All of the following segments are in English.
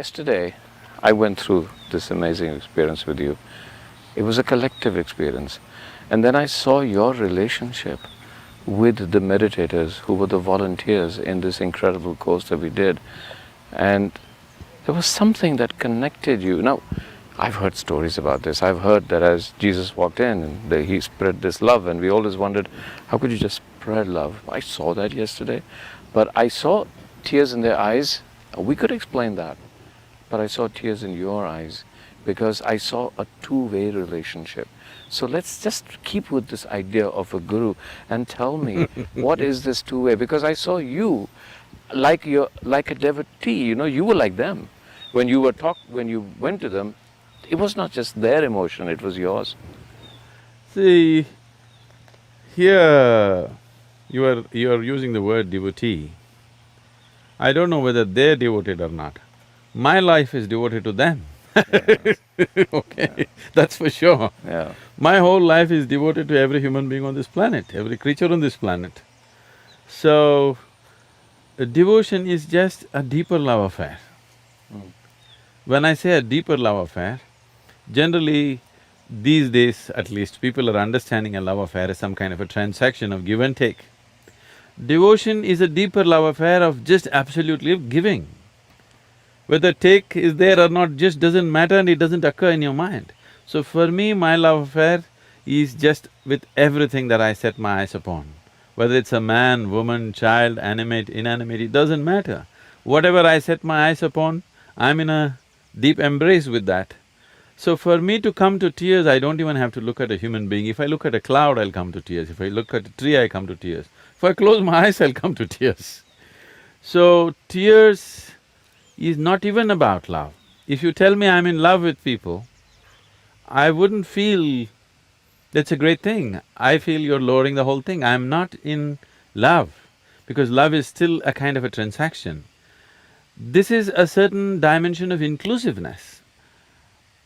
yesterday I went through this amazing experience with you. It was a collective experience. And then I saw your relationship with the meditators who were the volunteers in this incredible course that we did. And there was something that connected you. Now, I've heard stories about this. I've heard that as Jesus walked in, and he spread this love, and we always wondered, how could you just spread love? I saw that yesterday. But I saw tears in their eyes. We could explain that. But I saw tears in your eyes because I saw a two-way relationship. So let's just keep with this idea of a guru and tell me, what is this two-way? Because I saw you like a devotee, you were like them. When you went to them, it was not just their emotion, it was yours. See, here you are using the word devotee. I don't know whether they're devoted or not. My life is devoted to them. Yeah. Okay, that's for sure. Yeah. My whole life is devoted to every human being on this planet, every creature on this planet. So, devotion is just a deeper love affair. When I say a deeper love affair, generally, these days at least, people are understanding a love affair as some kind of a transaction of give and take. Devotion is a deeper love affair of just absolutely giving. Whether take is there or not just doesn't matter and it doesn't occur in your mind. So for me, my love affair is just with everything that I set my eyes upon. Whether it's a man, woman, child, animate, inanimate, it doesn't matter. Whatever I set my eyes upon, I'm in a deep embrace with that. So for me to come to tears, I don't even have to look at a human being. If I look at a cloud, I'll come to tears. If I look at a tree, I come to tears. If I close my eyes, I'll come to tears. So tears is not even about love. If you tell me I'm in love with people, I wouldn't feel that's a great thing. I feel you're lowering the whole thing. I'm not in love, because love is still a kind of a transaction. This is a certain dimension of inclusiveness.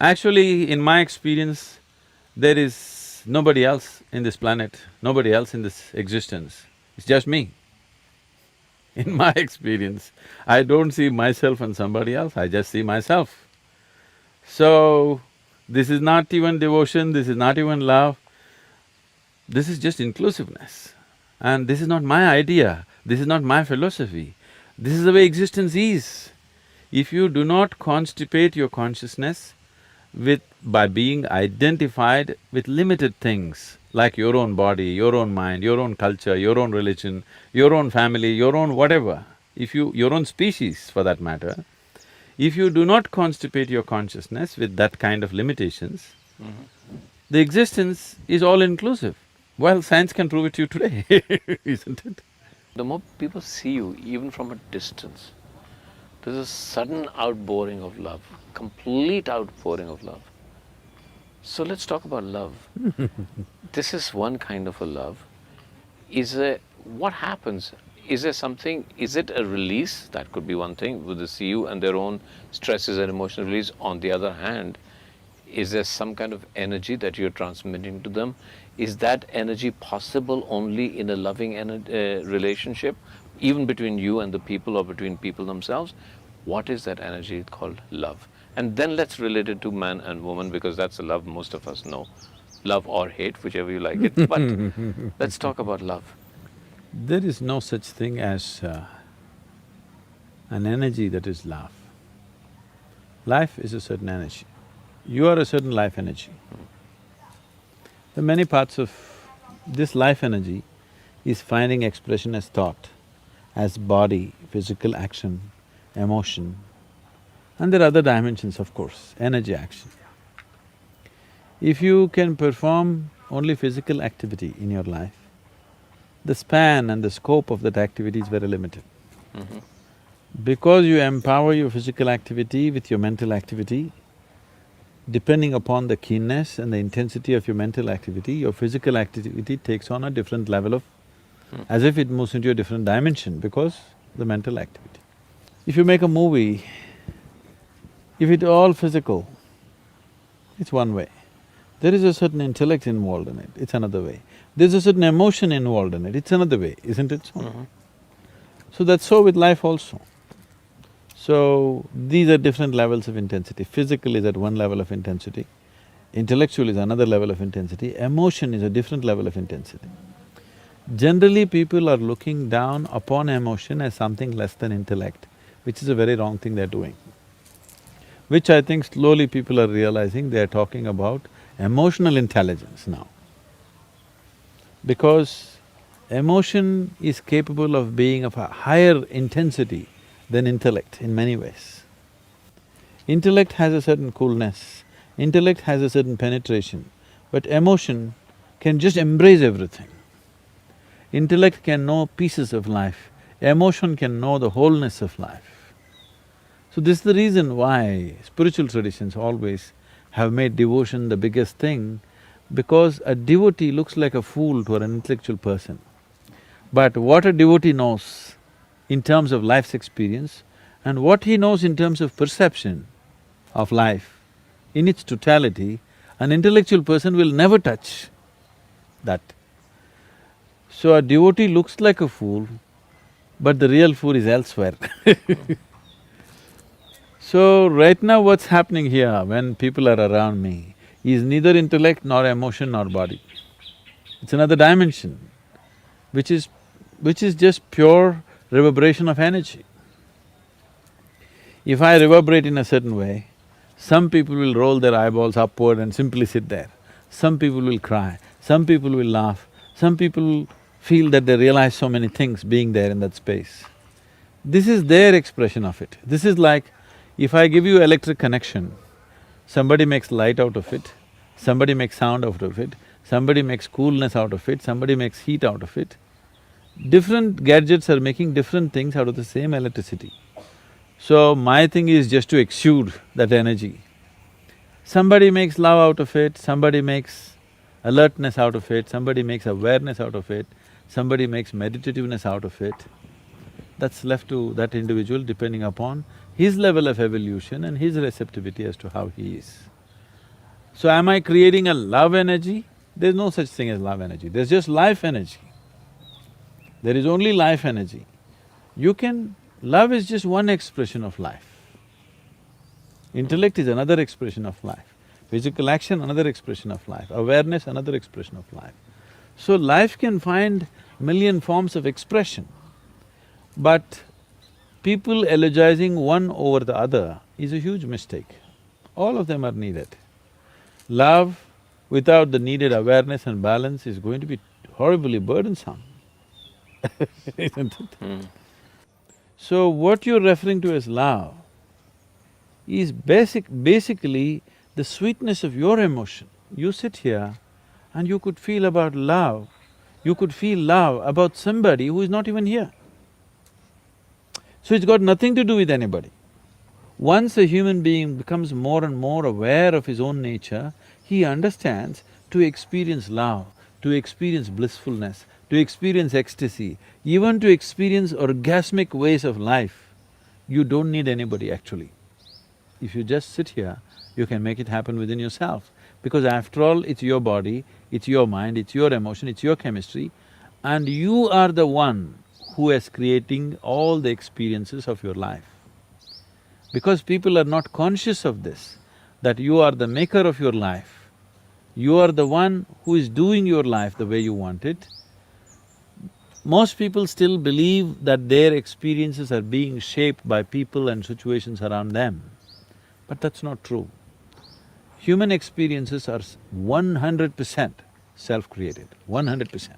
Actually, in my experience, there is nobody else in this planet, nobody else in this existence. It's just me. In my experience, I don't see myself and somebody else, I just see myself. So, this is not even devotion, this is not even love, this is just inclusiveness. And this is not my idea, this is not my philosophy, this is the way existence is. If you do not constipate your consciousness by being identified with limited things, like your own body, your own mind, your own culture, your own religion, your own family, your own whatever, your own species for that matter, if you do not constipate your consciousness with that kind of limitations, the existence is all-inclusive. Well, science can prove it to you today, isn't it? The more people see you, even from a distance, there's a sudden outpouring of love, complete outpouring of love. So let's talk about love. This is one kind of a love. What happens? Is there something, is it a release? That could be one thing, with the see you and their own stresses and emotional release. On the other hand, is there some kind of energy that you're transmitting to them? Is that energy possible only in a loving relationship, even between you and the people or between people themselves? What is that energy called love? And then let's relate it to man and woman, because that's the love most of us know. Love or hate, whichever you like it, but let's talk about love. There is no such thing as an energy that is love. Life is a certain energy. You are a certain life energy. The many parts of this life energy is finding expression as thought, as body, physical action, emotion, and there are other dimensions, of course, energy action. If you can perform only physical activity in your life, the span and the scope of that activity is very limited. Because you empower your physical activity with your mental activity, depending upon the keenness and the intensity of your mental activity, your physical activity takes on a different level of… as if it moves into a different dimension because the mental activity. If you make a movie, if it's all physical, it's one way. There is a certain intellect involved in it, it's another way. There's a certain emotion involved in it, it's another way, isn't it so? So that's so with life also. So, these are different levels of intensity. Physical is at one level of intensity, intellectual is another level of intensity, emotion is a different level of intensity. Generally, people are looking down upon emotion as something less than intellect, which is a very wrong thing they're doing. Which I think slowly people are realizing they're talking about emotional intelligence now. Because emotion is capable of being of a higher intensity than intellect in many ways. Intellect has a certain coolness, intellect has a certain penetration, but emotion can just embrace everything. Intellect can know pieces of life, emotion can know the wholeness of life. So this is the reason why spiritual traditions always have made devotion the biggest thing, because a devotee looks like a fool to an intellectual person. But what a devotee knows in terms of life's experience and what he knows in terms of perception of life in its totality, an intellectual person will never touch that. So a devotee looks like a fool, but the real fool is elsewhere. So right now what's happening here when people are around me is neither intellect nor emotion nor body. It's another dimension, which is just pure reverberation of energy. If I reverberate in a certain way, some people will roll their eyeballs upward and simply sit there. Some people will cry, some people will laugh, some people will feel that they realize so many things being there in that space. This is their expression of it. This is like, if I give you electric connection, somebody makes light out of it, somebody makes sound out of it, somebody makes coolness out of it, somebody makes heat out of it. Different gadgets are making different things out of the same electricity. So my thing is just to exude that energy. Somebody makes love out of it, somebody makes alertness out of it, somebody makes awareness out of it, somebody makes meditativeness out of it. That's left to that individual depending upon his level of evolution and his receptivity as to how he is. So am I creating a love energy? There's no such thing as love energy, there's just life energy. There is only life energy. Love is just one expression of life. Intellect is another expression of life. Physical action, another expression of life. Awareness, another expression of life. So life can find million forms of expression, but people elegizing one over the other is a huge mistake. All of them are needed. Love without the needed awareness and balance is going to be horribly burdensome, isn't it? So what you're referring to as love is basically the sweetness of your emotion. You sit here and you could feel about love, you could feel love about somebody who is not even here. So it's got nothing to do with anybody. Once a human being becomes more and more aware of his own nature, he understands to experience love, to experience blissfulness, to experience ecstasy, even to experience orgasmic ways of life, you don't need anybody actually. If you just sit here, you can make it happen within yourself. Because after all, it's your body, it's your mind, it's your emotion, it's your chemistry, and you are the one who is creating all the experiences of your life. Because people are not conscious of this, that you are the maker of your life, you are the one who is doing your life the way you want it. Most people still believe that their experiences are being shaped by people and situations around them, but that's not true. Human experiences are 100% self-created, 100%.